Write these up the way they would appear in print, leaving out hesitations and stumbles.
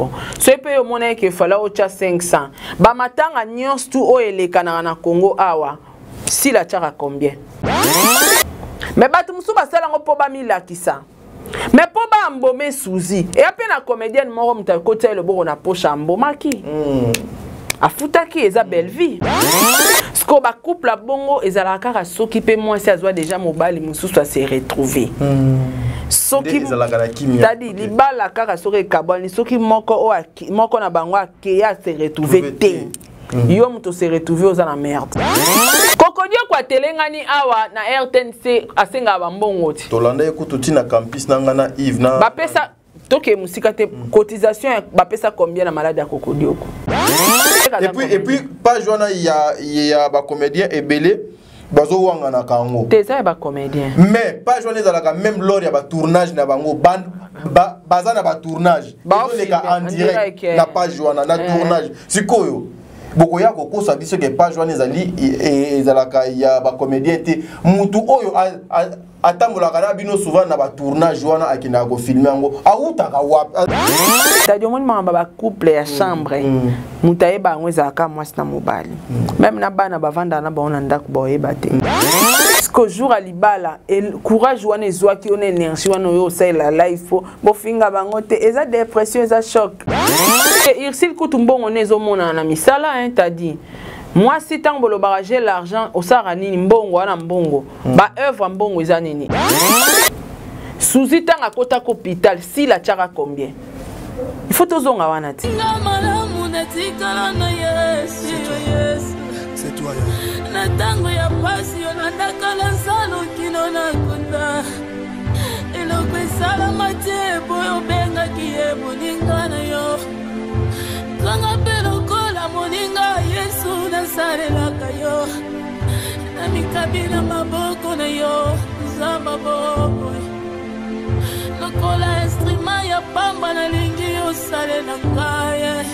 So pe yo mona ke fala o cha 500 ba matanga nyons tu o elekana na Congo awa si la chaka combien mais batu musu basala ngo po ba milakisa mais po ba mbome suzi et ape na comédienne moro mta côté le boko na pocha mbomaki afutaki eza belle vie sko ba couple la bongo ezala kaka soki pe moi si azwa déjà mobali mususu a se retrouver soki tadi libala kaka soki kabani soki moko na bango akeya se retrouver te yo muto se retrouver oza na merde kokodio kwa telengani awa na RTNC asenga bambongo ti tolanda ekutu tina campus nanga na Yves na bapesa toke musika te cotisation bapesa combien na malade ya kokodio ko et puis pas joana ya ba comédien ebele bazo wanga na kango teza ba comédien mais pas joana ezalaka même lors ya ba tournage na bango bazana ba tournage bazoleka en direct na pas joana na tournage sikoyo boko ya kokosa biso ke pas joana ezalaka ya ba comédien te mutu oyo atambolaka na bino souvent na ba tournage wana akina ko filmer ngo autaka wap c'est-à-dire mon mama ba couple ya chambre mutaye ba ngweza ka mwasi na mobali même na bana bavanda na baona ndako boyeba te parce jour à libala et courage wana ezwaki on énergie wana yo ça la life bo finga bango te eza dépression eza choc et Irsil kutumbongo nezo mona na misala hein t'as dit moi si tant bolo barager l'argent au sara nini mbongo wana mbongo ba œuvre mbongo eza nini suzi tanga kota hôpital si la chaka combien il faut tozonga wana ti c'est toi na tango ya pasi na ndakala salo kino na konda elo kwesala mate boyo benga kiye moninga na yo kanga pelo kola moninga Yesu na sarela kayo na mikabila maboko na yo zamba boko lokola instrument ya pamba na lingi yo sale na kaya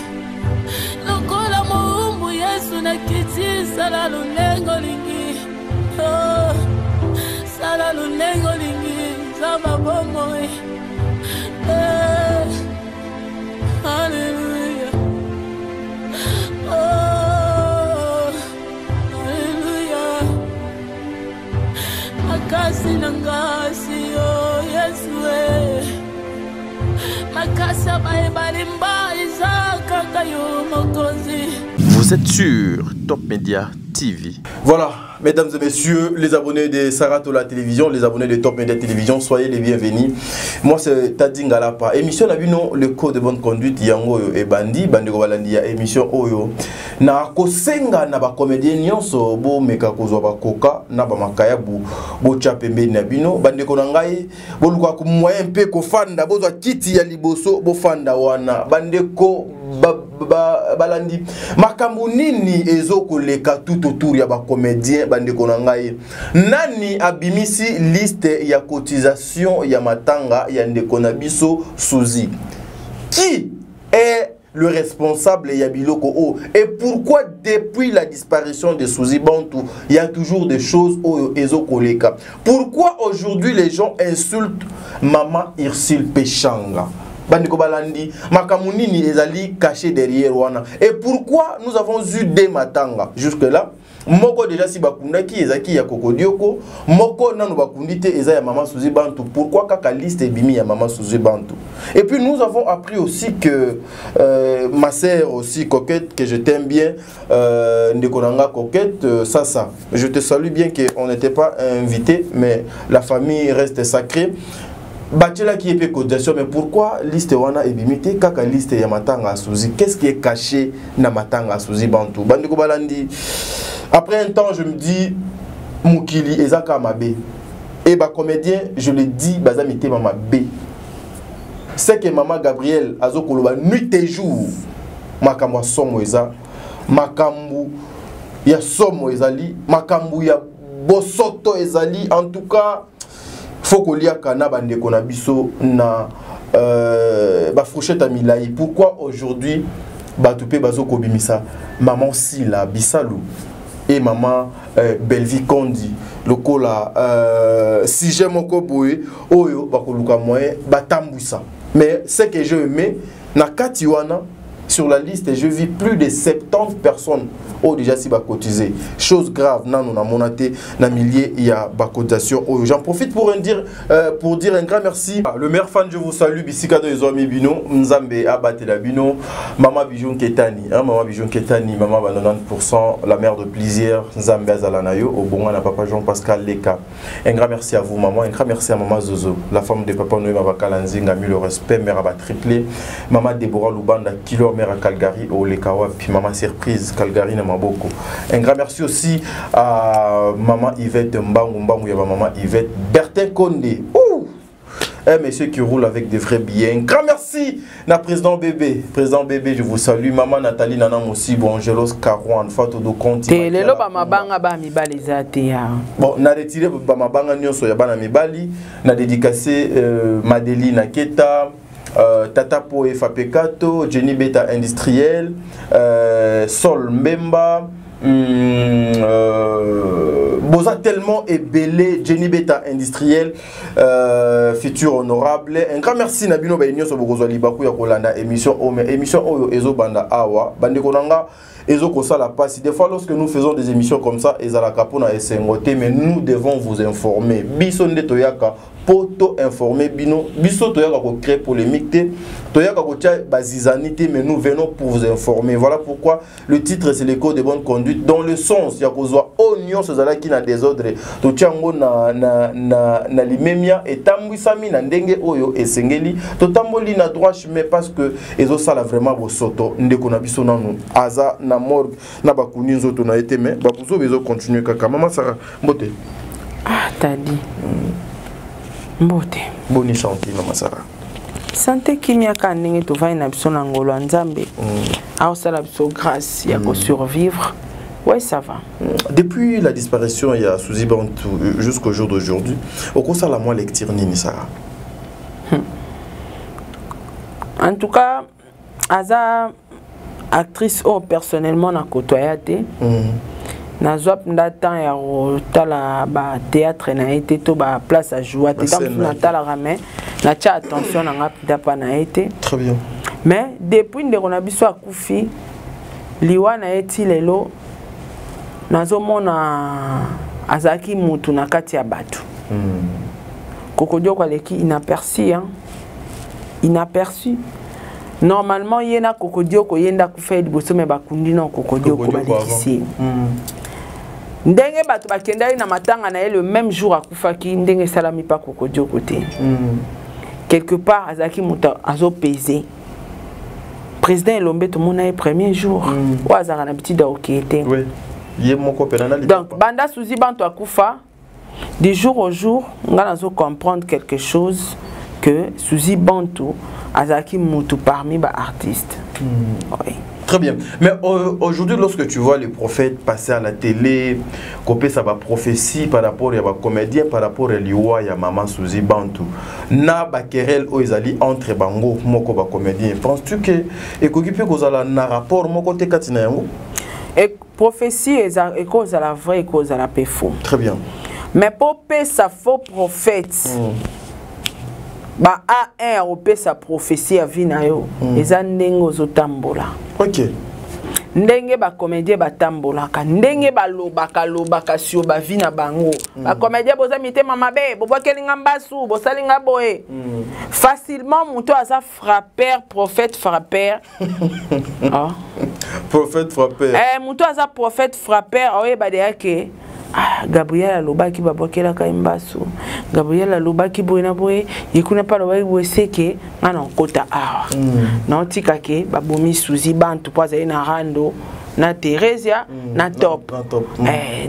lokola muumbu Yesu na kiti sala lulengo lingi sala lulengo lingi zamba bongo hallelujah hallelujah makasi nangasi yo Yesu makasa baebalimba izaka kayo mokozi. Vous êtes sur Top Media TV. Voilà, mesdames et messieurs, les abonnés de Saratola Télévision, les abonnés de Top Media Télévision, soyez les bienvenus. Moi, c'est Taddy Ngalapa. Émission, la bino, le code de bonne conduite, yango et bandi, bandi gobalandi, émission oyo. Na kosenga na ba comédien nyonso bo meka kozwa ba koka na ba makaya bo chapembe na bino bandi ko ngai bo luka ku moyen pe ko fanda bo zwa kiti ya liboso bo fanda wana bandi ko balandi makambo nini ezoko leka tout autour ya ba comédien bandi ko ngai nani abimisi liste ya cotisation ya matanga ya ndeko na biso Suzi qui est le responsable Yabiloko O et pourquoi depuis la disparition de Suzi Bantou il y a toujours des choses au Ezokoleka. Pourquoi aujourd'hui les gens insultent Maman Irsil Pechanga Bandiko Balandi Makamunini ezali caché derrière wana. Et pourquoi nous avons eu des matanga jusque là moko déjà si bakundaki ezaki ya kokodioko moko nanu bakundite eza ya Maman Suzi Bantou. Pourquoi kaka liste bimi ya Maman Suzi Bantou? Et puis nous avons appris aussi que ma sœur aussi Coquette, que je t'aime bien, Ndekonanga Coquette, ça je te salue bien qu'on n'était pas invité mais la famille reste sacrée. Bachela qui est fait cotisation, mais pourquoi liste wana ebimité kaka liste ya matanga Suzi? Qu'est-ce qui est caché na matanga Suzi Bantou? Bandiko balandi. Après un temps, je me dis Mukili ezaka mabe. Et ba comédien, je le dis bazamité mama B. C'est que maman Gabriel azokoloba nuit et jour makambo somo eza makambo ya somo ezali makambo ya bosoto ezali en tout cas faut que lia kana bande kona biso na ba fourchette milai. Pourquoi aujourd'hui batupe bazoko bimisa maman Sila Bisalou et maman Belvi Kondi lokola si j'aime moko boye oyo bakoluka moyen batambwisa. Mais ce que j'ai aimé na Katiwana, sur la liste, je vis plus de 70 personnes ont déjà si cotisé. Chose grave, non, on a monaté na milliers, il y a cotisation. J'en profite pour dire un grand merci. Le maire fan, je vous salue. Bissikado Ezoami Bino, Nzambe Abate la Bino, Maman Bijon Ketani, Maman Bijon Ketani, Maman 90%, la mère de plaisir, Nzambe Azalanayo, au bon à Papa Jean-Pascal Leka. Un grand merci à vous, maman. Un grand merci à Maman Zozo, la femme de Papa Noé Mabakalanzing, a mis le respect, mère Abba triplé. Maman Deborah Lubanda, kilo mère à Calgary, au Lekawa, puis Maman Surprise, Calgary, beaucoup. Un grand merci aussi à Maman Yvette Mbangou, il y a Maman Yvette Bertin Condé. Ouh! Un monsieur qui roule avec des vrais billets. Un grand merci à président bébé. Président bébé, je vous salue. Maman Nathalie Nanam aussi, bon, Angelos Carouan, Fatou do Conti. Et le Bamabanga Bamibali Zatea. Bon, on a retiré Bamabanga Nyonso Yabana Mibali, on a dédicacé Madeleine Aketa. Tata Poe Fapekato, Jenny Beta Industriel, Sol Mbemba, Boza tellement ébélé, Jenny Beta Industriel, futur honorable. Un grand merci Nabino Bainyo Sobogozo Libaku Yakolanda, émission Oyo Ezo Banda Awa, Bandekonanga. La passe. Des fois, lorsque nous faisons des émissions comme ça, mais nous devons vous informer. Bisson de Toyaka, poto informer, Bisso Toyaka créer polémique, Toyaka bazizanité, mais nous venons pour vous informer. Voilà pourquoi le titre c'est l'écho de bonne conduite. Dans le sens, il y a oignon, c'est là qui n'a désordre. Totiango na limemia et tambouisami na ndenge oyo et sengeli. Totamboli na droit chemin parce que ezo sala vraiment bosoto. Ndeko na biso nanu. Aza na morgue na bakuni nzoto na été mais babuzo bezo continuer kaka. Maman Sarah Mbote. Ah t'as dit. Mbote. Boni santé Maman Sarah. Santé kimia ka ndenge to vai na biso na ngolo nzambe. A osala biso grâce ya ko survivre. Ouais, ça va. Depuis la disparition, il y a Suzy Bantou jusqu'au jour d'aujourd'hui. Au cours de la moelle lecture Nini Sarah. En tout cas, Aza actrice personnellement na côtoyé. Na zwap ndatan ya tala ba théâtre na été to ba place à jouer te tam na tala ramé na tia attention na ngapita pa na été. Très bien. Mais depuis ndeko na biso akufi liwa na eti lelo nazomona azaki mutu na kati ya batu. Kokodio kwa leki inaperçu hein. Inaperçu. Normalement yena kokodio ko yenda kufa liboso me bakundi na kokodio ko balekisi. Ndenge batu bakenda na matanga na le même jour akufaki ndenge salami pa kokodio côté. Quelque part azaki muta azo peser. Président Elombe tout mon a premier jour. Ou azara na petit da okete. Oui. Donc, Banda Suzy Bantou Akufa, du jour au jour, on a comprendre quelque chose que Suzy Bantou Azaki Moutou parmi les artistes. Oui. Très bien. Mais aujourd'hui, lorsque tu vois les prophètes passer à la télé, copier sa prophétie par rapport à comédien, par rapport à l'Iwa, à Maman Suzy Bantou, na bakerel o ezali entre bango moko ba comédien. Penses-tu que ekokipe kozala na rapport moko te katina yango? Et prophétie est cause à la vraie et cause à la paix faux. Très bien. Mais pour paix sa faux prophète, bah a européen sa prophétie à vinayo, les andengo zotambola. Ok. Ndenge ba comédien ba tambola ka ndenge ba lobaka sio ba vina bango ba comédien boza mité mama be bo kelinga mbasu bo salinga boye facilement muto asa frappeur prophète frappeur ah prophète frappeur muto asa prophète frappeur oye ba de ke Gabriel alobaki babokela ka mbasu Gabriel alobaki boyena boye yikuna pa lobai weseke ngana kota na tika ke babomi Suzy Bantou poza na rando na Theresia na top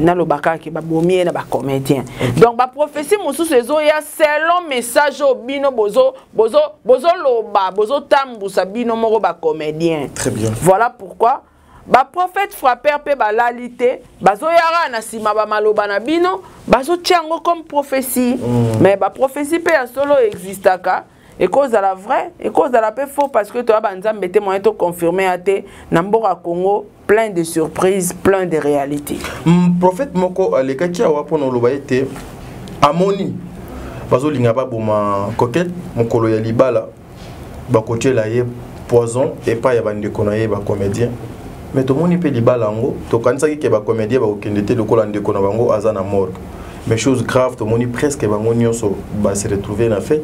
na lobaka ke babomi na ba comédien donc ba prophétie mususu ezo ya selon message obino bozo loba bozo tambusa bino moko ba comédien. Très bien. Voilà pourquoi ba prophète frappeur pe ba lalité bazo yara na sima ba maloba na bino bazo tiango comme prophétie mais ba prophétie pe ya solo existaka et cause à la vraie et cause à la paix faux parce que toi banzambe te moyen to confirmer até na mboka Congo plein de surprises plein de réalités. Prophète moko alekaki awa pona loba été amoni bazo linga ba boma coquette mokolo ya libala ba kotiela ye poison et pas ya bande konaye ba comédien mais tout monde peut libala ngo to kanisaki ke ba comédien ba okendete lokola ndeko na bango azana morgue mais chose grave tout monde presque bango nyonso ba se retrouver na fait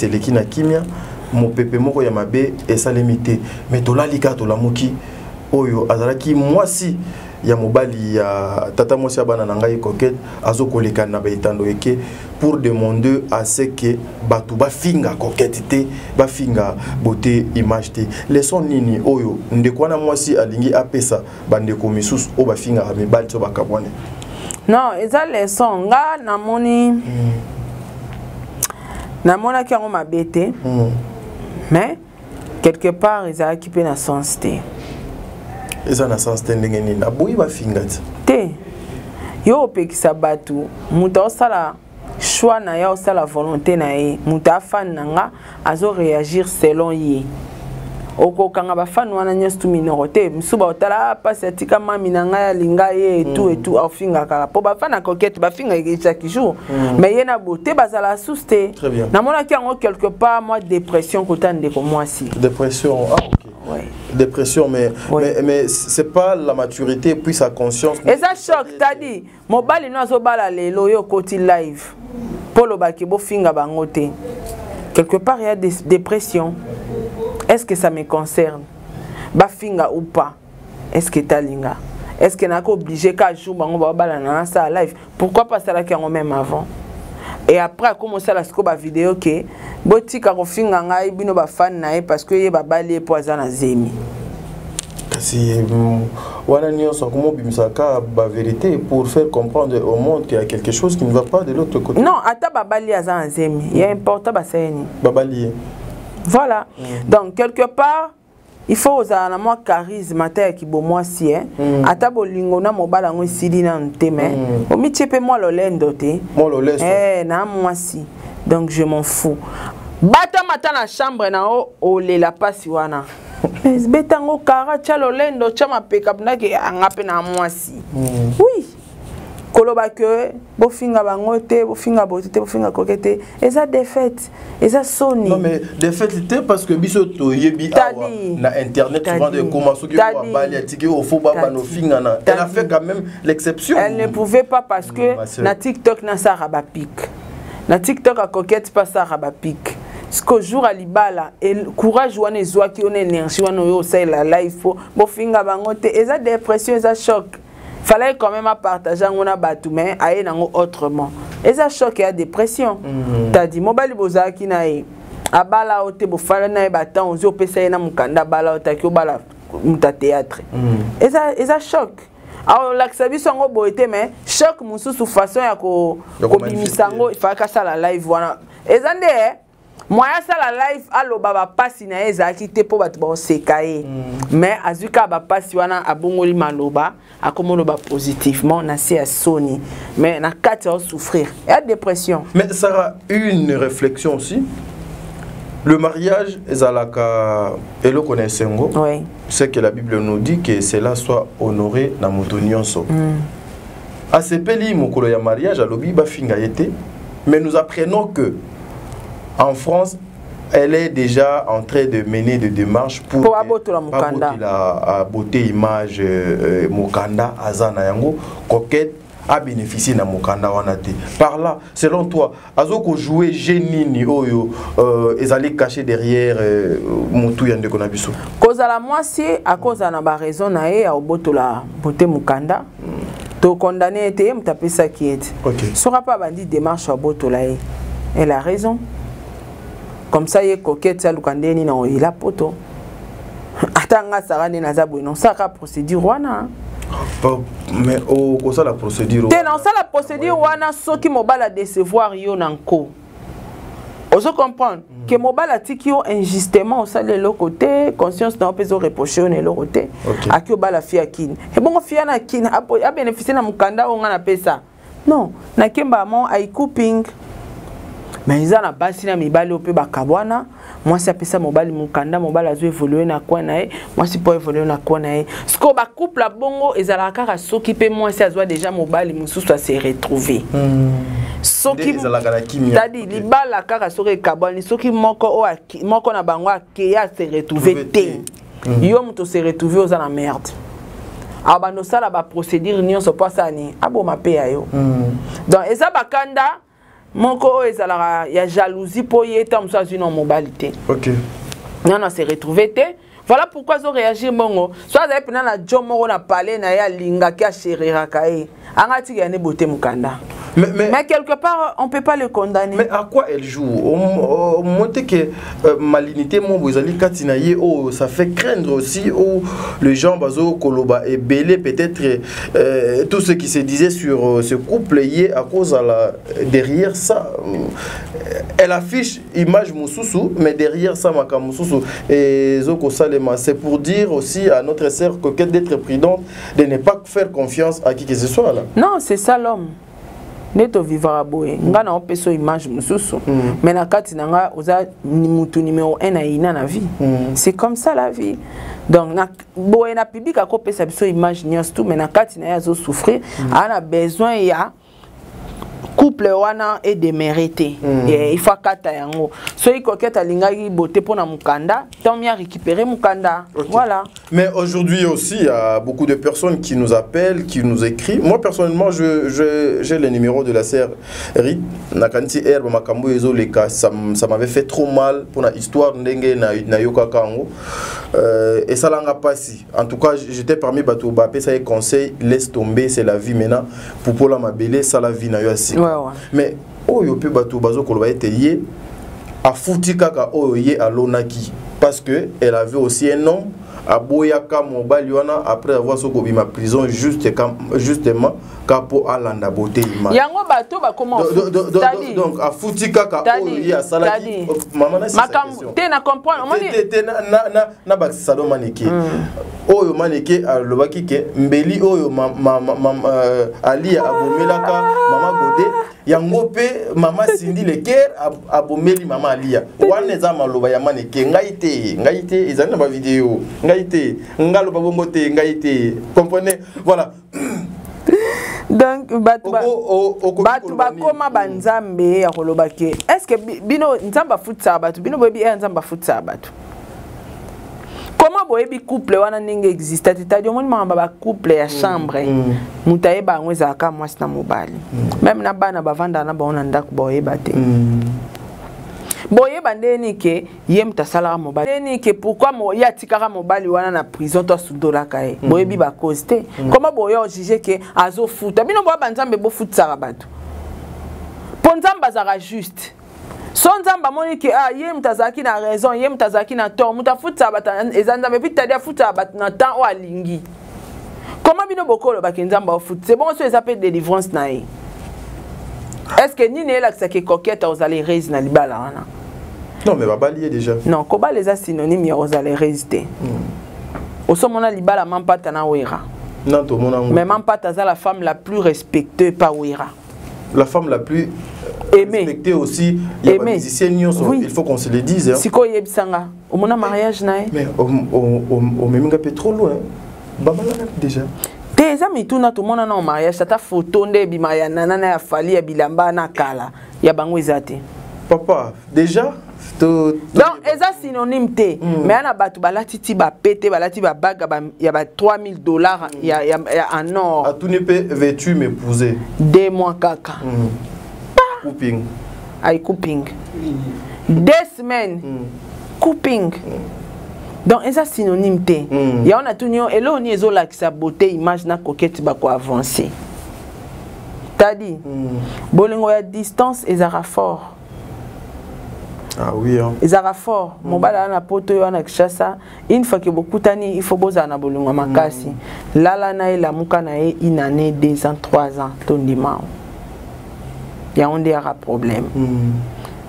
eleki na kimia mon pepe moko ya mabe et ça limité mais to la lika to la moki oyo azalaki mwasi ya mobali ya tata mwasi ya bana nanga Coquette azo koleka na baitando eke pour demander à ce que batu ba finga Coquette te ba finga beauté image te leçon nini oyo ndeko na mwasi alingi apesa bande ko misusu o ba finga ba mibali to bakabwane non eza leçon nga namona ki yango mabete mais quelque part ils qui na sens te eza na sens te ndenge nini aboyi ba finga te yo opekisa batu muta osala choix na ya osala volonté na ye muta fan nanga azo réagir selon ye okokanga ba fan wana nyonso tu minoroté misuba otala pasi atika mami nanga ya linga ye et tout afinga kala po ba fan na Coquette ba finga chaque jour mais ye na beauté bazala souste na mona ki yango quelque part moi dépression kotande ko moi si dépression ok ouais. Dépression mais c'est pas la maturité puis sa conscience et ça choc t'as dit mobali no azobala lelo yo koti live polo baki bo finga bangote quelque part il y a des dépressions. Est-ce que ça me concerne? Bafinga ou pas? Est-ce que t'as linga? Est-ce que n'a pas obligé qu'à jour bango balana ça live? Pourquoi pas ça là qui en même avant? Et après comment ça la scoba vidéo que botika ko finga ngai bino ba fan na parce que ye ba bali poison na zemi. Si wana nyonso comment bimisaka ba vérité pour faire comprendre au monde qu'il y a quelque chose qui ne va pas de l'autre côté. Non, ata ba bali azana zemi. Il est important ba seni. Ba bali. Voilà. Donc, quelque part, il faut aux moi charisme qui bo moi si hein. Ata bolingo na mobala ngo sidi na nteme. O mi chepe moi lo lendo te. Moi lo leso. Na moi si. Donc je m'en fous. Bata mata na chambre na o le la pasi wana. Mais betango kara cha lo lendo cha mapeka na ke angape na moi si. Oui. Koloba que bofinga bangote bofinga botete bofinga Coquette eza défaite eza soni non mais défaite parce que biso to yebi awa na internet souvent de comment ceux qui vont bali atiki au faux baba no finga na elle a fait quand même l'exception elle ne pouvait pas parce que na TikTok na ça rabapic na TikTok à Coquette pas ça rabapic ce que jour à libala et courage wana ezwa ki on énergie wana yo ça la live bofinga bangote eza dépression eza choc. Fallait quand même partager on a battu mais aille nango autrement et ça choc et dépression t'as dit mobali bozaki na e abala ote bo fala na e batan on zo pesa na mukanda bala otaki obala muta théâtre et ça choc alors l'axabiso ngo boete mais choc mususu façon ya ko bimisango il faut ka ça la live wana ezande moya ça la live allo baba pasi na ezaki te po batu ba sekaye mais azuka ba pasi wana abongoli maloba akomono ba positivement na c'est Sony mais na kati à souffrir et à dépression. Mais Sarah, une réflexion aussi. Le mariage ezalaka elo konesengo. Oui. C'est que la Bible nous dit que cela soit honoré na moto nyonso. A sepeli mokolo ya mariage alobi ba finga yete mais nous apprenons que en France, elle est déjà en train de mener des démarches pour la beauté image Mukanda Azana Yango Coquette a bénéficié de Mukanda Wanate. Par là, selon toi, Azoko jouer Génini Oyo, ils allaient cacher derrière Moutou Yande Konabiso. Cause à la moitié, à cause de la raison, à la beauté Mukanda, tu condamné et tu as ça qui est. Ne sera pas bandit démarche à Botolae. Elle a raison. Comme ça, il y a Coquette, ça, il a poto. Attends, ça, il a non, ça, la procédure, wana. Mais au ça, la procédure. Non, ça, la procédure, wana, ceux qui m'ont la décevoir, ils ont Oso comprendre que mobile a tiki injustement au sein de l'autre côté, conscience n'a pas reproché de l'autre côté. A qui la fille à kin. Et bon, fille à kin a bénéficié de mon candidat on a appelé ça. Non, na kemba mon ay couping. mais ils na basi na mibali ope bakabwana moi si apesa mobali mukanda mobali azo évoluer na kwa na moi si po évoluer na kwa na sko ba couple bongo ezala kaka soki pe moi si azwa déjà mobali mususu a se retrouver soki tadi libala kaka soki kabwani soki moko na bango akeya se retrouver te yo muto se retrouver aux na merde abano sala ba procédure nyonso pasani aboma pe ayo donc eza bakanda moko ezala ya jalousie po yeta musa zino mobilité OK non se retrouver te voilà pourquoi zo réagir bongo soit za pena na jomo na parler na ya linga ki a chérir kae angati ya ne beauté mukanda. Mais quelque part, on ne peut pas le condamner. Mais à quoi elle joue? Au moment que malignité, ça fait craindre aussi les gens bazo koloba et belé peut-être tout ce qui se disait sur ce couple lié à cause derrière ça. Elle affiche image Moussousou, mais derrière ça maka Moussousou et Zoko Salema. C'est pour dire aussi à notre sœur coquette d'être prudente, de ne pas faire confiance à qui que ce soit là. Non, c'est ça l'homme. Neto vivra boye nga na opeso image mususu mais na kati nanga oza mutu numéro 1 na ina na vie c'est comme ça la vie donc na boye na public a kopesa biso image nyos tout mais na kati na yazo souffrir ana besoin ya couple wana est démérité et il faut kata yango so ikoketa lingaki beauté pona mukanda tant mieux récupérer mukanda voilà. Mais aujourd'hui aussi il y a beaucoup de personnes qui nous appellent, qui nous écrivent. Moi personnellement j'ai le numéro de la sœur Rit nakanti herbe makambo ezo leka ça m'avait fait trop mal pour la histoire ndenge na yoka kango et ça langa passi. En tout cas j'étais parmi bato ba pesa et conseil laisse tomber c'est la vie maintenant pour la mabele ça la vie na yo asi. Mais oyo pe bato bazo koloba ete ye a fouti kaka oyo ye alonaki parce que elle avait aussi un nom a boyaka mobali wana après avoir sokobi ma prison justement kapo alanda beauté image yango bato ba comment donc a fouti kaka oyo ye asalaki maman na makam te na comprendre te na ba salo maneke oyo maneke alobaki ke mbeli oyo ali abomelaka mama Godé yango pe mama Cindy Leker abomeli mama Alia wana eza maloba ya maneke ngai te ezali na ba vidéo ngai te ngalo ba bongo te ngai te comprenez voilà. Donc batu bakoma banzambe ya koloba ke est-ce que bino nzamba futsa batu bino bobi nzamba futsa batu comment boyebi couple wana ndenge existe c'est-à-dire mon mamba ba couple ya chambre mutayeba ngweza ka mwasi na mobali même na bana bavanda na baona ndako boyeba te boyeba ndeni ke yem tasala mobali ndeni ke pourquoi mo yatikaka mobali wana na prison to sudola kae boyebi ba cause te comment boyo juger ke azo futa bino bo banzambe bo futsa batu ponzamba zara juste son nzamba moni ke ye mtazaki na raison ye mtazaki na tort mutafuta bata ezanzambe pitadia futa bat na temps o alingi comment bino bokolo bakenzamba o foot c'est bon so ezapé délivrance na ye est-ce que ni ne la que coquette aux aller raise na libala wana non mais babali déjà non koba les synonymes ya aux aller résister au somona libala mampata na wera non to mona mais mampata za la femme la plus respectée par wera la femme la plus respectée aussi il y a des musiciens il faut qu'on se le dise hein. Siko yebisanga au mona mariage nae mais au meminga pe trop loin babala déjà tes amis tout na tout monde na mariage ta photo nde bimaya nana na fali ya bilamba na kala ya bango ezate papa déjà donc eza synonyme te mais ana batu balati ti ba pété balati ba baga ya ba $3000 ya en or a tout ne peut vêtu m'épouser 2 mois kaka couping ay couping 2 semaines couping donc eza synonyme te ya on a tout nio elo ni ezola ki sa beauté image na coquette ba ko avancer tadi bolingo ya distance ezara fort. Ah oui hein. Ezara fort mobala na poto yo na kishasa une fois que beaucoup tani il faut boza na bolingo makasi lala na ela muka na e une année 2 ans 3 ans tondima ya on a problème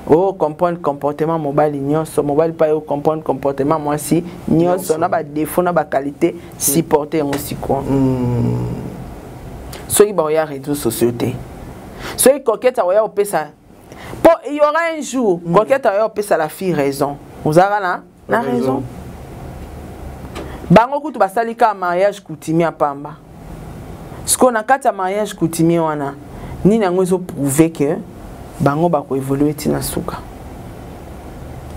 oh comprendre comportement mobile nyonso mobile pas yo comprendre comportement moi si nyonso na ba défaut na ba qualité supporter en siko so iba ya réseaux sociaux te so i coquette ya opesa Il y aura un jour, coquette a opé la fille raison. Vous avez la raison. Bango kutu basalika mariage coutumier à Pamba. Ce qu'on a quatre mariage coutumier wana, ni nango prouver que bango bako évoluer tina suka.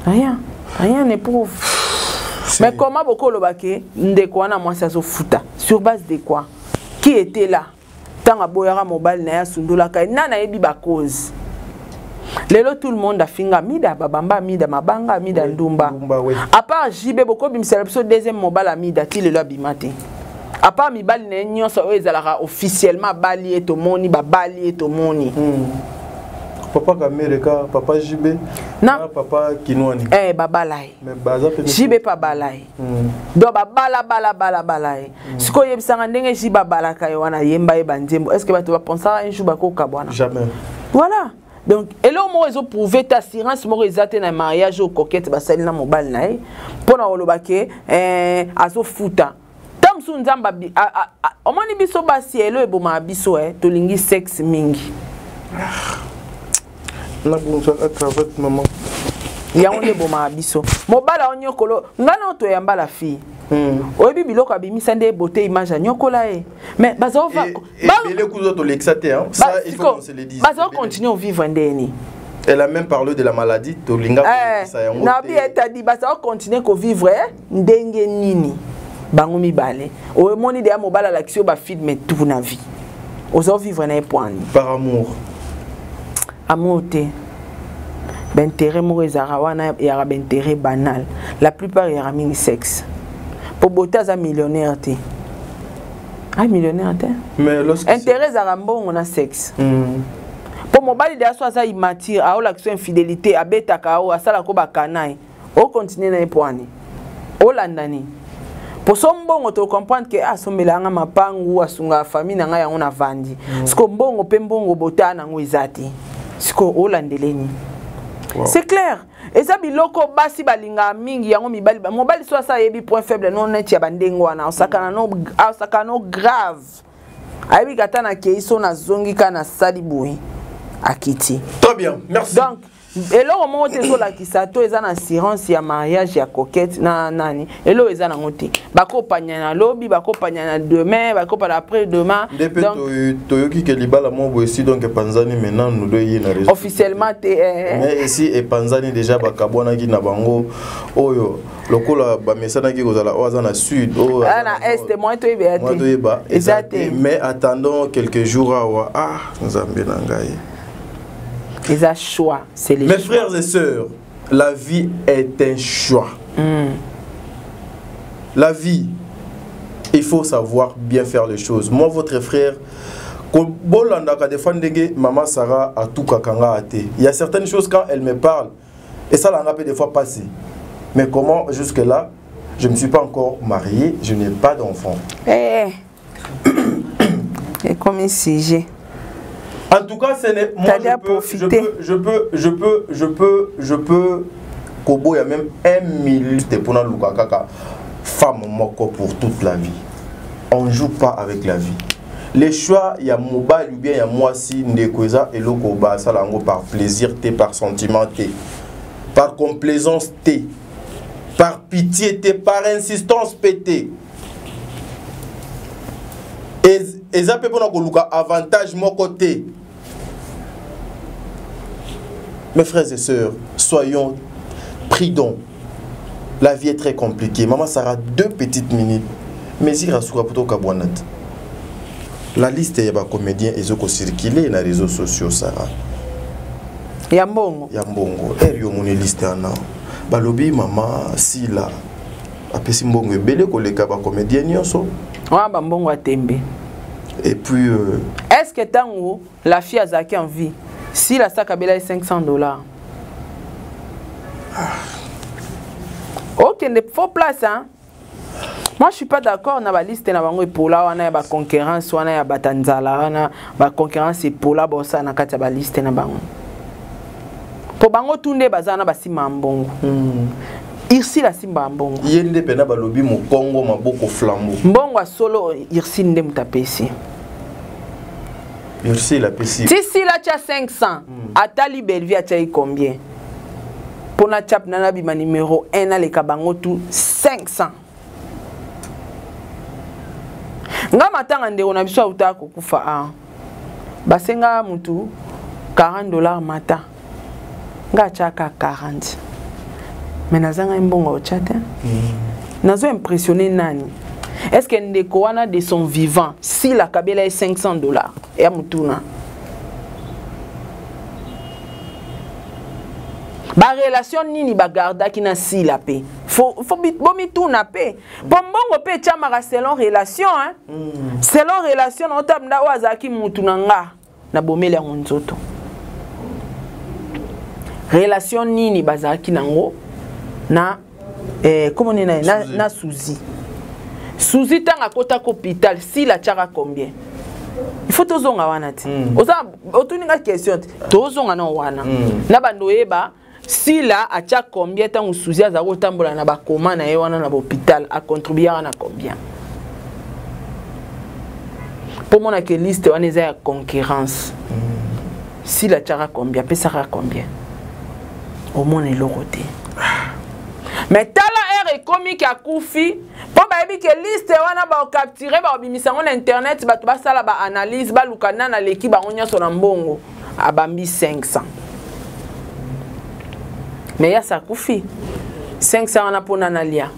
Rien ne prouve. Mais comment beaucoup le baké ndeko wana moi ça se fouta. Sur base de quoi? Qui était là? Tant à boyara mobile na ya sundula kai nana yebi ba cause. Lelo tout le monde a finga mida babamba mida mabanga mida ndumba. À part JB beaucoup bimsela biso deuxième mobile mida ti lelo abimate. À part mi bali na nyonso oyo ezalaka officiellement bali et tomoni ba bali et tomoni. Papa Kamereka, papa JB, non papa Kinwani. Babalai. Mais baza pe JB pa balai. Do bala. Siko yebisanga ndenge JB bala kayo wana yemba ebanzembo. Est-ce que bato ba penser un jour bako kabwana? Jamais. Voilà. Donc, et là, moi, ils ont prouvé ta assurance, moi, ils ont été dans un mariage au coquette, bah, c'est là, mon bal, naï. Pour nous, le azo fouta. Tam sun zamba bi, au moins, ils sont bassi, et là, ils sont biso, to lingi sexe mingi. Là, vous êtes travers maman. Il y a un bon biso. Mon bal, on y a colo, non, to yamba la fille. Oyebi biloko abimisa nde beauté image à nyokola mais bazo va et les coups d'autres l'exaté hein ça il faut qu'on se le dise bazo continuer à vivre ndeni. Elle a même parlé de la maladie tolinga ça yango nabi eta di bazo continuer ko vivre ndenge nini bango mibale o moni de mobala l'action ba feed mais tout na vie ozo vivre na point par amour te d'intérêt morizara wana ya intérêt banal la plupart ya mini sexe. Pour botter à millionnaire, millionnaire, mais lorsque intérêt à rambon on a sexe. Pour mon bali de soi ça il m'attire à l'action infidélité à beta kao à sala ko bakanaï au continuer na poani au landani pour son bon on te comprendre que a somelanga mapangu asunga famille na ya on a vandi siko mbongo pe mbongo bota na ngwezati siko au landeleni. C'est clair. Et ça biloko basi balinga mingi yango mibali mobali so ça yebi point faible non net ya bandengo wana osakana no grave ayebi katana ke iso na zongi kana saliboui akiti. Très bien, merci. Donc et là au moment où la kisato eza na assurance ya mariage ya coquette na nani et là eza na ngote bako panya na lobby bako panya na demain bako pas après demain donc toyoki ke libala mo boisi donc panzani maintenant nous doit y na réseau officiellement mais ici et panzani déjà bakabona ki na bango oyo lokola ba mesana ki kozala oza na sud o na est moi to yeba exact mais attendons quelques jours à nzambe na ngai. Les choix, c'est les Mes choix. frères et sœurs, la vie est un choix. La vie, il faut savoir bien faire les choses. Moi, votre frère, Maman Sarah a tout kakanga até. Il y a certaines choses quand elle me parle, et ça l'a des fois passé. Mais comment jusque-là, je ne me suis pas encore marié, je n'ai pas d'enfant. Et comme un sujet. En tout cas, ce n'est moi je peux Kobo il y a même 1 minute pour nous femme moko pour toute la vie. On ne joue pas avec la vie. Les choix, il y a mobile ou bien il y a moi si ndekoza et lokoba ça lango par plaisir té par sentiment té par complaisance té par pitié té par insistance pété. Et ça peut pas avantage mon côté. Mes frères et sœurs, soyons prudents. La vie est très compliquée. Maman Sarah, 2 petites minutes. Mais il y a la liste des comédiens et qui circulent dans les réseaux sociaux, Sarah. Yambongo. Yambongo. Elle y a une liste. Balobi, maman, si là. Après, si mbongo est belé, les comédiens n'y sont. Ah, mbongo a tembe. Et puis... Est-ce que tant où la fille a Zaki en vie, si la sac a belé $500? Ok, il faut place, hein? Moi, je suis pas d'accord. On a la liste, on a pour là, on a la concurrence, on a la batanzala, on a la concurrence et pour là, on a la liste, on a pour bango tunde bazana basi mambongo. Irsi la simba mbongo. Yende pena balobi mo Congo maboko flambo. Mbongo solo irsi nde mutapesi. Merci la PC. Si la tia 500, atali Bellevue a tia combien? Pour na chap nana bima numéro 1 na le kabango tout 500. Nga matanga ndeko na biso uta kokufa a. Basenga mutu $40 mata. Nga chaka 40. Mais nazanga mbongo chata. Nazo impressionné nani. Est-ce que ndeko wana de son vivant si la kabela est $500 et a mutuna? Ba relation nini ba garda ki na si la paix. Faut bomi tout na paix. Bombongo pe chamara selon relation hein. Selon relation on tabnda wazaki mutuna nga na bomele nzoto. Relation nini bazaki nango na comment on est na Suzy. Suzy tanga kota hôpital si la tchara combien? Il faut tozonga wana ti. Oza otuninga question ti. Tozonga na wana. Na bandoyeba si la a tcha combien tant Suzy a zako tambola na ba koma na ye wana na hôpital a contribuer na combien? Pour mon que liste wana eza ya concurrence. Si la tchara combien? Pesara combien? Au moins le roté. Mais tala air comique à Koufi pour baby que liste wana ba capturer ba bimisa on internet ba to ba sala ba analyse ba lukana na l'équipe ba onya so na mbongo abambi 500. Mais ya sa Koufi 500 wana pona na lia.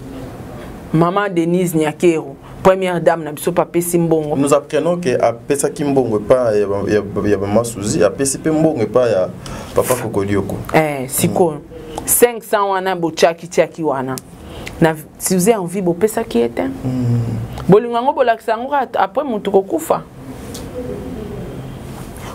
Maman Denise Nyakero, première dame na biso papa Simbongo. Nous apprenons que a pesa Kimbongo pas ya maman Suzy, a pesa Mbongo pas ya papa Kokodioko. Siko 500 wana bochaki tiaki wana. Na si vous avez envie bo pesa qui était. Bolingango bolakisa ngo après mutu kokufa.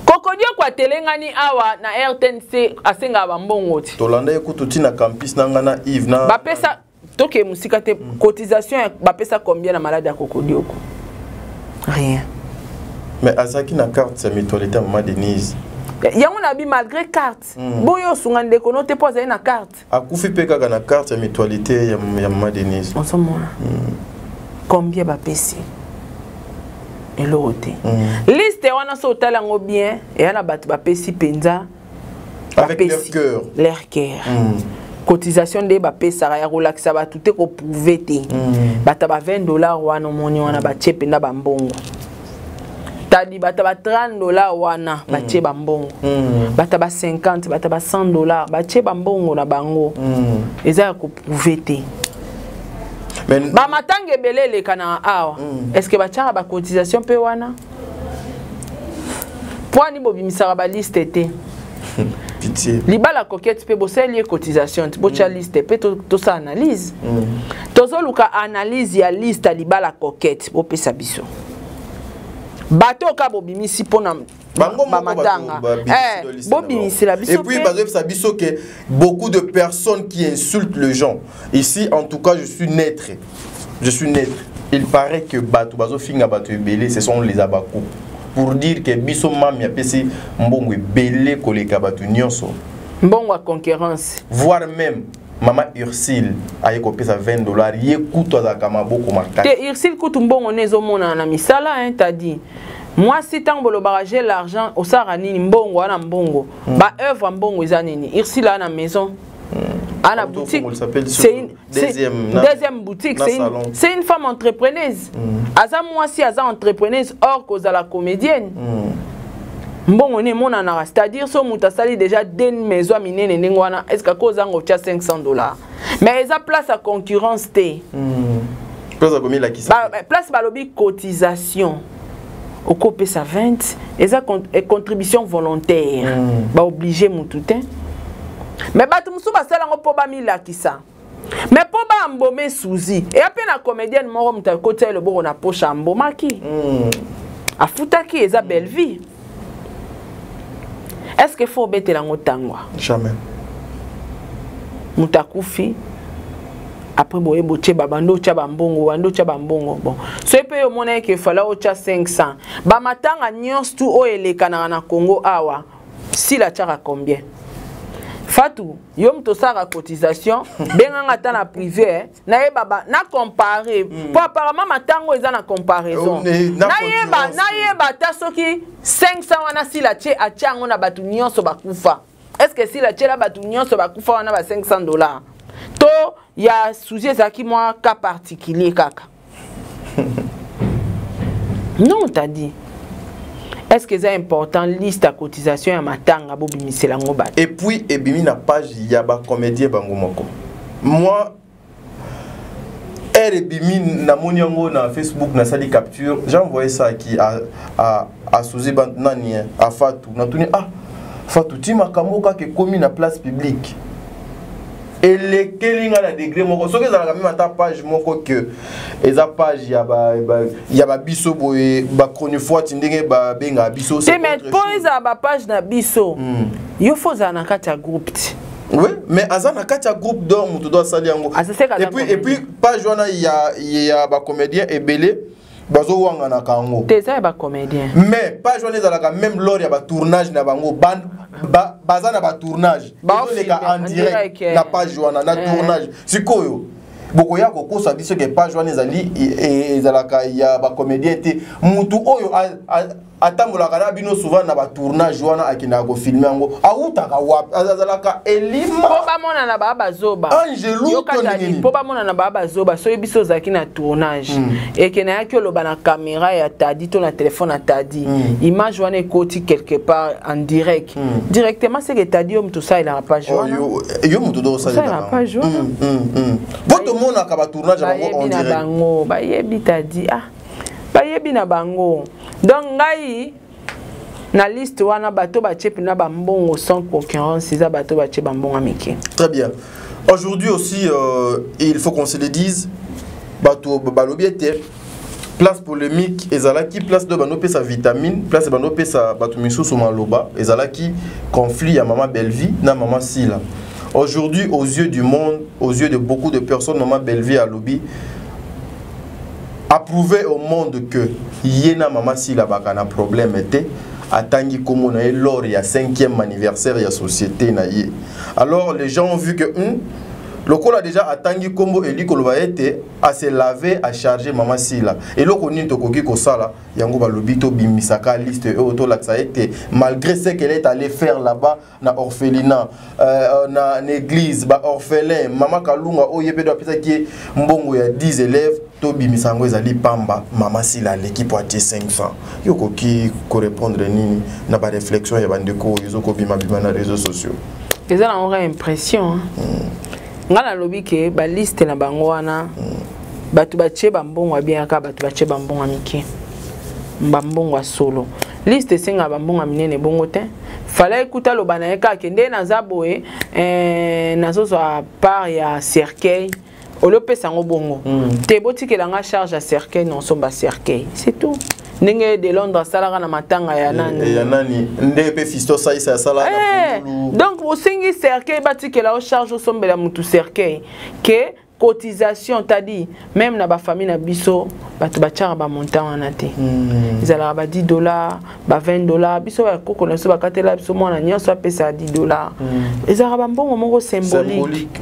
Kokodioko kwa telengani awa na RTNC asenga ba mbongo ti. Tolanda ekututi na campus na ngana Yves na ba pesa toke musika te cotisation ba pesa combien na malade ya Kokodioko? Rien. Mais azaki na carte sa mutualité maman Denise. Yango na bi malgré carte. Boyo sungande ko note pose na carte. Akufi peka na carte ya mutualité ya maman Denise. On se moi. Combien ba pesi? Et l'autre. Liste wana so talango bien et ana bat ba pesi penza avec leur cœur. Leur cœur. Cotisation de ba pesa ya relaxa ba tout ko prouver te. Bata ba $20 wana moni wana ba chependa ba mbongo. Tadi bata ba $30 wana ba che ba mbongo. Bata ba 50, bata ba $100 ba che ba mbongo na bango. Eza ko prouver te. Ba matange belele kana awa. Est-ce que ba tchara ba cotisation pe wana? Poani bobimisa ba liste te. Pitié. Libala coquette pe boseli cotisation, bo tcha liste pe to sa analyse. Tozo luka analyse ya liste libala coquette bo pesa biso. Bato ka bobimisi pona matanga. Bobimisi la biso. Et puis bazo pesa biso que beaucoup de personnes qui insultent les gens. Ici en tout cas je suis neutre. Je suis neutre. Il paraît que bato bazo finga bato belé ce sont les abako. Pour dire que biso mami apesi mbongo belé koleka bato nyonso. Mbongo a concurrence. Voire même Maman Ursule a pesa $20. Ye kuto za kamaboko makati. Te Ursule kutu mbongo nezo mona na misala hein t'as dit. Moi si tant bolo barager l'argent au saranini mbongo ana mbongo. Ba œuvre mbongo izanini. Ursule a na maison. À la boutique. C'est une deuxième boutique. C'est une femme entrepreneuse. Aza moi si aza entrepreneuse or cause à la comédienne. Bon on est mon anara, c'est-à-dire so mutasali déjà den maison minene nengwana est-ce que cause ngo tia $500. Mais eza place à concurrence té. Place à combien la qui ça? Place balobi cotisation. Au copé ça 20 eza contribution volontaire. Ba obligé mututin. Mais batu musu basala ngo po ba milakisa. Mais po ba mbome Suzy. Et après la comédienne moro muta côté le bon na poche mbomaki. Afutaki eza belle vie. Est-ce qu'il faut mettre la ngotangwa? Jamais. Mutakufi. Après boye boche babando cha bambongo, bando cha bambongo. Bon. Ce peut au monnaie que fala o cha 500. Ba matanga nyons tu o eleka na Congo awa. Si la tchara combien? Fatou, yom to sara cotisation, benganga ta na privé, na yeba na comparer. Pour apparemment matango eza na comparaison. Na yeba ta soki 500 wana si la tche atiango na batu nyonso bakufa. Est-ce que si la tche la batu nyonso bakufa wana ba $500? To ya sujet zaki moi cas particulier kaka. Non, t'as dit. Est-ce que c'est important liste à cotisation à matanga bobi miselango ba? Et puis et bimi na page ya ba comédien bango moko. Moi elle bimi na monyango na Facebook na sali capture, j'ai envoyé ça qui à Souzi Bantanani à Fatou. Na tuni Fatou ti makamoka ke komi na place publique. Et les kelinga na degré moko soki za la même ta page moko que eza page ya ba biso boye ba chroniqueur tindenge ba benga biso c'est mais pour ba page na biso yo faut za na kati ya groupe. Oui, mais aza na kati ya groupe d'or mutu doit sali yango. Et puis page wana ya ba comédien ebele bazo wanga na kango. Teza ba comédien. Mais page wana ezalaka même lors ya ba tournage na bango baza na ba tournage en direct na page wana na tournage sikoyo boko ya kokosa biso ke page wana ezali ezalaka ya ba comédien te mutu oyo atambolaka na bino souvent na ba tournage wana akina ko filmer ngo autaka wap azalaka elima po ba mona na ba zoba Angelou Tony po ba mona na ba zoba so biso zaki na tournage et que na yaki loba na caméra ya tadi to na téléphone na tadi image wana ekoti quelque part en direct directement c'est que tadi om tout ça il a page wana yo mutu do ça la page wana boto mona ka ba tournage bango en direct bango ba yebi tadi ba yebi na bango. Donc ngai na liste wana bato ba chepi na ba mbongo sans concurrence ça bato ba chepi mbongo amiki. Très bien. Aujourd'hui aussi il faut qu'on se le dise bato balobi était place polémique ezalaki place de bano pesa vitamine place bano pesa bato misusu maloba ezalaki conflit ya maman Bellevie na maman Sila. Aujourd'hui aux yeux du monde, aux yeux de beaucoup de personnes maman Bellevie a lobby approuver au monde que yena maman si la bakana problème était atangi comme on a lors il y a 5e anniversaire il y a société na yé. Alors les gens ont vu que le col a déjà atangi combo et li koloba été à se laver à charger maman si là et le koni to koki ko sala yango ba lobito bimisaka liste e auto la ça été malgré ce qu'elle est allée faire là-bas na orphelinat na église ba orphelin maman Kalunga oyebe do pesa ki mbongo ya 10 élèves to bimisango ezali pamba maman si là l'équipe a 500 yoko ki ko répondre nini na ba réflexion ya bandeko yozoko bima na réseaux sociaux eza na aura impression ngana lobi ke ba liste na bango wana batu bache bambongo bien ka batu bache bambongo miki mbambongo solo liste senga bambongo minene bongo te fallait écouter lo bana ka kende na zaboe nazozo a part ya cercueil olo pesa ngo bongo te botiki la nga charge à cercueil non somba cercueil c'est tout. Ninge de Londres salara na matanga ya nani ya nani ndepe fisto ça ça sala donc au singi cercueil bati que la charge au sombela mutu cercueil que cotisation t'a dit même na ba famille na biso batu bachara ba montant wana te izala ba $10 ba $20 biso ba koko na so ba katela biso mona nyonso apesa $10 ezala ba mbongo moko symbolique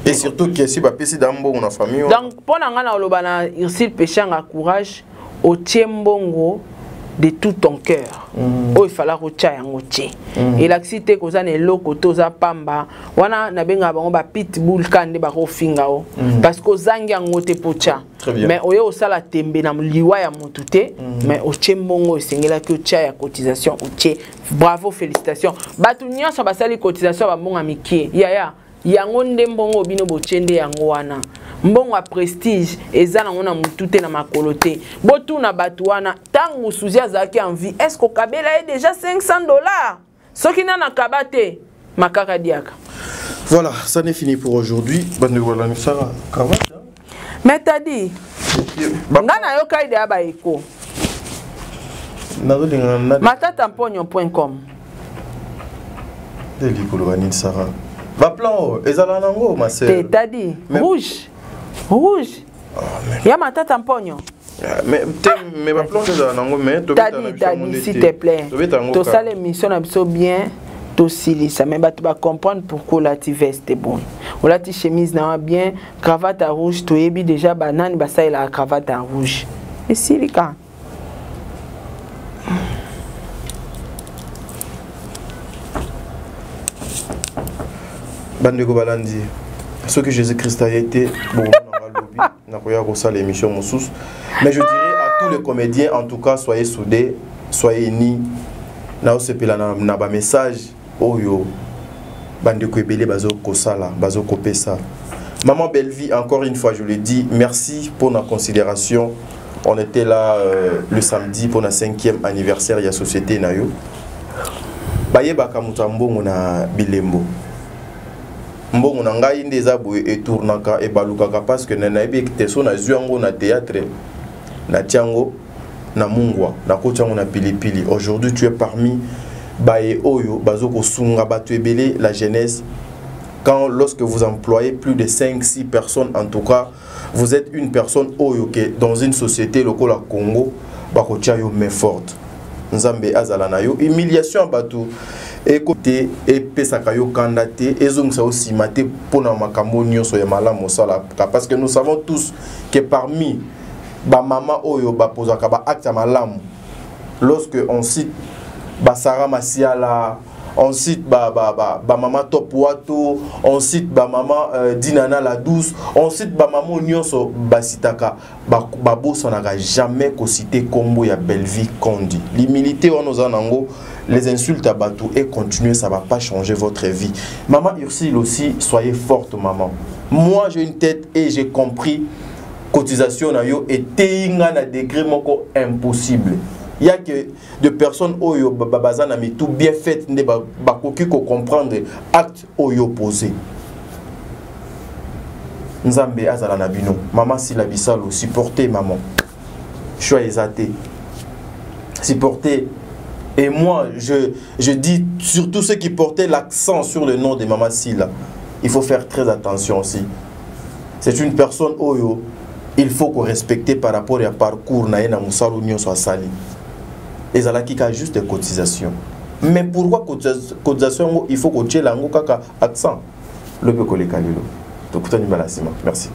et surtout que si ba pesi dambo na famille donc pona ngana oloba na Ursil Péchanga courage au tiembongo de tout ton cœur. Il fallait recha yango tie. Et l'accident que ça ne loko toza pamba wana na benga bango ba pitbull kande ba rofinga o parce que zangi yango te pocha. Mais oyo osala tembe na liwa ya mutute mais au tiembongo sengela que tia ya cotisation o tie. Bravo, félicitations. Batu nyonso basali cotisation ba mbonga miki. Ya yango ndembongo bino bochende yango wana. Mbongo a prestige eza nango na mutute na makolote botu na batu wana tangu suzia zaki en vie est-ce que kabela est déjà $500 soki na kabate makaka diaka. Voilà, ça n'est fini pour aujourd'hui. Mais t'as dit ngana yo kaide aba eko matatampogno.com deli kolobani Sarah ba plan ezala nango ma sœur t'as dit rouge rouge ya matata mpogno mais ba plan ezala nango mais t'as dit s'il te plaît to sale émission na biso bien tosilisa mais bato ba comprendre pourquoi olati veste bon olati chemise na bien cravate rouge toyebi déjà banani basalela cravate rouge esilika bandeko balandi ce que Jésus-Christ a été bon n'a pas l'émission Moussous mais je dirais à tous les comédiens en tout cas soyez soudés soyez unis na osepela na ba message oyo bandeko ebele bazo kosala bazo kopesa. Maman Bellevie, encore une fois je le dis merci pour la considération. On était là le samedi pour notre 5e anniversaire de la société nayo baye bakamuta mbongo na bilembo mbongo na ngai ndeza boye etournaka e balukaka parce que na yebi teso na zuango na théâtre na tiango na mungwa na kotiango na pilipili. Aujourd'hui tu es parmi baye oyo bazoko sunga batu ebele la jeunesse. Quand lorsque vous employez plus de 5-6 personnes en tout cas vous êtes une personne oyo que dans une société lokola Congo bakotia yo main forte nzambe azala na yo humiliation batu écoutez et pesaka yo kandaté ezongisa aussi maté pona makambo nyonso ya malamu sala parce que nous savons tous que parmi ba mama oyo ba pozaka ba acte malamu lorsque on cite ba Sarah Masiala, on cite ba maman Top Wato, on cite ba maman Dinana la douce, on cite ba maman nyonso basitaka ba boss on n'a jamais ko cité combo ya Bellevie Kondi. L'humilité on nous en ango, les insultes à Batou et continuer, ça va pas changer votre vie. Maman Ursule aussi, soyez forte maman. Moi j'ai une tête et j'ai compris cotisation na yo et teinga na degré moko impossible. Il y a que des personnes oyo babazana mais tout bien fait ne bakoki ko comprendre acte oyo posé. Nzambe azala na bino. Maman si la bisalo supporter maman. Choix athée. Supporter. Et moi je dis surtout ceux qui portaient l'accent sur le nom de Maman Sila. Il faut faire très attention aussi. C'est une personne oyo il faut qu'on respecte par rapport à parcours na ena musalo nyonso asali. Et ça qui a juste des cotisations. Mais pourquoi cotisation il faut que tu aies kaka accent le peu collé kalilo. Donc merci.